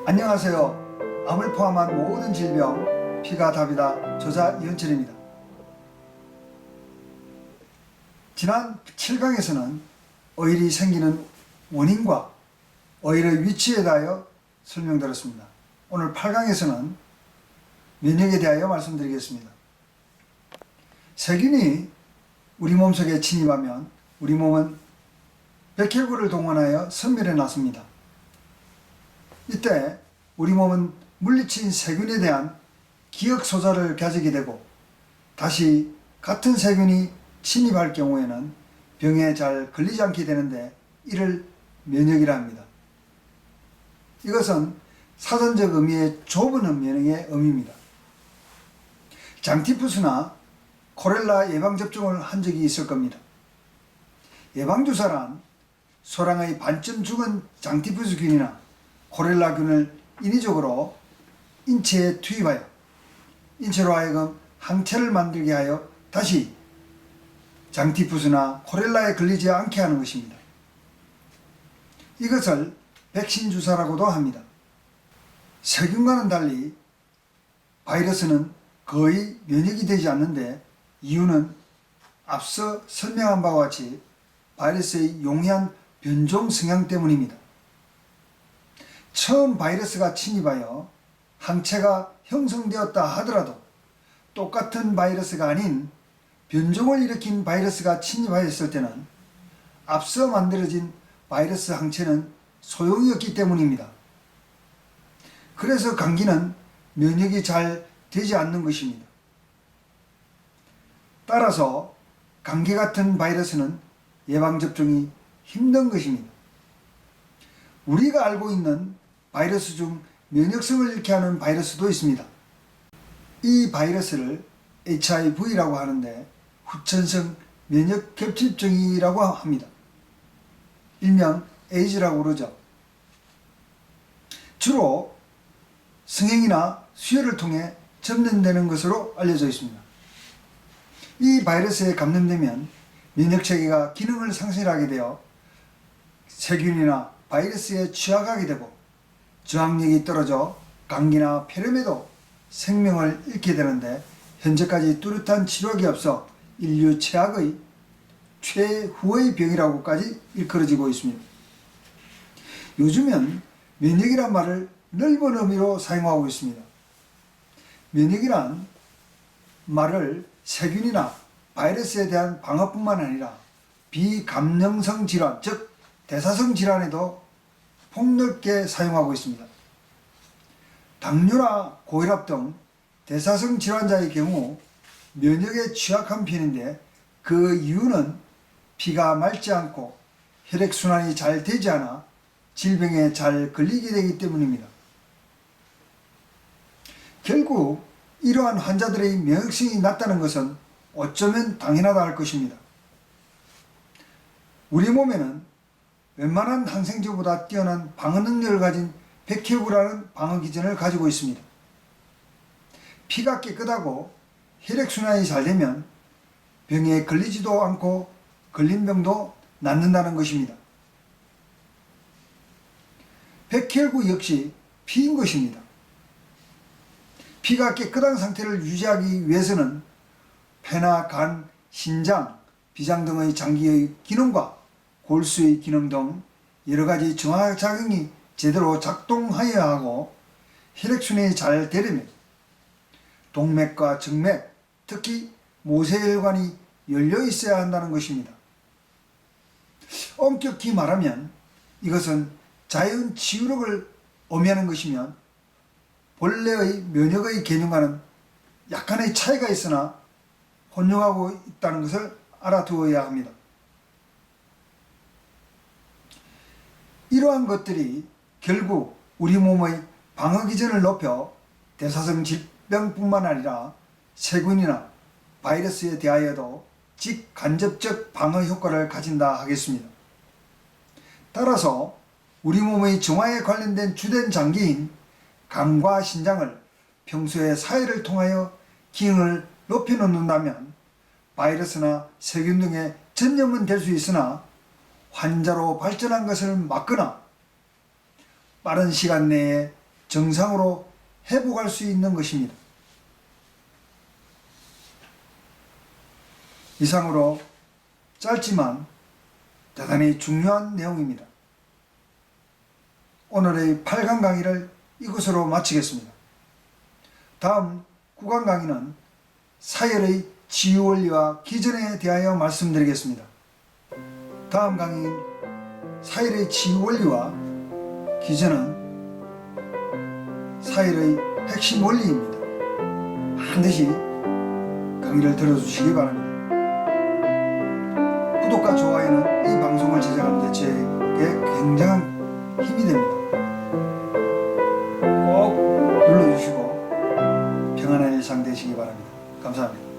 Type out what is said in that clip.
안녕하세요. 암을 포함한 모든 질병 피가 답이다. 저자 이현철입니다. 지난 7강에서는 어일이 생기는 원인과 어일의 위치에 대하여 설명드렸습니다. 오늘 8강에서는 면역에 대하여 말씀드리겠습니다. 세균이 우리 몸속에 침입하면 우리 몸은 백혈구를 동원하여 선멸해 놨습니다. 이때 우리 몸은 물리친 세균에 대한 기억 소자를 가지게 되고 다시 같은 세균이 침입할 경우에는 병에 잘 걸리지 않게 되는데 이를 면역이라 합니다. 이것은 사전적 의미의 좁은 면역의 의미입니다. 장티푸스나 코렐라 예방접종을 한 적이 있을 겁니다. 예방주사란 소량의 반쯤 죽은 장티푸스균이나 코렐라균을 인위적으로 인체에 투입하여 인체로 하여금 항체를 만들게 하여 다시 장티푸스나 코렐라에 걸리지 않게 하는 것입니다. 이것을 백신 주사라고도 합니다. 세균과는 달리 바이러스는 거의 면역이 되지 않는데 이유는 앞서 설명한 바와 같이 바이러스의 용이한 변종 성향 때문입니다. 처음 바이러스가 침입하여 항체가 형성되었다 하더라도 똑같은 바이러스가 아닌 변종을 일으킨 바이러스가 침입하였을 때는 앞서 만들어진 바이러스 항체는 소용이 없기 때문입니다. 그래서 감기는 면역이 잘 되지 않는 것입니다. 따라서 감기 같은 바이러스는 예방접종이 힘든 것입니다. 우리가 알고 있는 바이러스 중 면역성을 잃게 하는 바이러스도 있습니다. 이 바이러스를 HIV라고 하는데 후천성 면역결핍증이라고 합니다. 일명 에이즈라고 그러죠. 주로 성행이나 수혈을 통해 전염되는 것으로 알려져 있습니다. 이 바이러스에 감염되면 면역체계가 기능을 상실하게 되어 세균이나 바이러스에 취약하게 되고 저항력이 떨어져 감기나 폐렴에도 생명을 잃게 되는데 현재까지 뚜렷한 치료약이 없어 인류 최악의 최후의 병이라고까지 일컬어지고 있습니다. 요즘은 면역이란 말을 넓은 의미로 사용하고 있습니다. 면역이란 말을 세균이나 바이러스에 대한 방어뿐만 아니라 비감염성 질환, 즉 대사성 질환에도 폭넓게 사용하고 있습니다. 당뇨나 고혈압 등 대사성 질환자의 경우 면역에 취약한 편인데 그 이유는 피가 맑지 않고 혈액순환이 잘 되지 않아 질병에 잘 걸리게 되기 때문입니다. 결국 이러한 환자들의 면역성이 낮다는 것은 어쩌면 당연하다 할 것입니다. 우리 몸에는 웬만한 항생제보다 뛰어난 방어 능력을 가진 백혈구라는 방어 기전을 가지고 있습니다. 피가 깨끗하고 혈액순환이 잘 되면 병에 걸리지도 않고 걸린 병도 낫는다는 것입니다. 백혈구 역시 피인 것입니다. 피가 깨끗한 상태를 유지하기 위해서는 폐나 간, 신장, 비장 등의 장기의 기능과 골수의 기능 등 여러가지 정화작용이 제대로 작동하여야 하고 혈액순환이 잘 되려면 동맥과 정맥, 특히 모세혈관이 열려 있어야 한다는 것입니다. 엄격히 말하면 이것은 자연 치유력을 의미하는 것이면 본래의 면역의 개념과는 약간의 차이가 있으나 혼용하고 있다는 것을 알아두어야 합니다. 이러한 것들이 결국 우리 몸의 방어 기전을 높여 대사성 질병뿐만 아니라 세균이나 바이러스에 대하여도 직간접적 방어 효과를 가진다 하겠습니다. 따라서 우리 몸의 정화에 관련된 주된 장기인 간과 신장을 평소에 사회를 통하여 기능을 높여놓는다면 바이러스나 세균 등의 전염은 될 수 있으나 환자로 발전한 것을 막거나 빠른 시간 내에 정상으로 회복할 수 있는 것입니다. 이상으로 짧지만 대단히 중요한 내용입니다. 오늘의 8강 강의를 이것으로 마치겠습니다. 다음 9강 강의는 사열의 치유 원리와 기전에 대하여 말씀드리겠습니다. 다음 강의인 사열의 치유 원리와 기전은 사열의 핵심 원리입니다. 반드시 강의를 들어주시기 바랍니다. 구독과 좋아요는 이 방송을 제작하는 데 제게 굉장한 힘이 됩니다. 꼭 눌러주시고 평안한 일상 되시기 바랍니다. 감사합니다.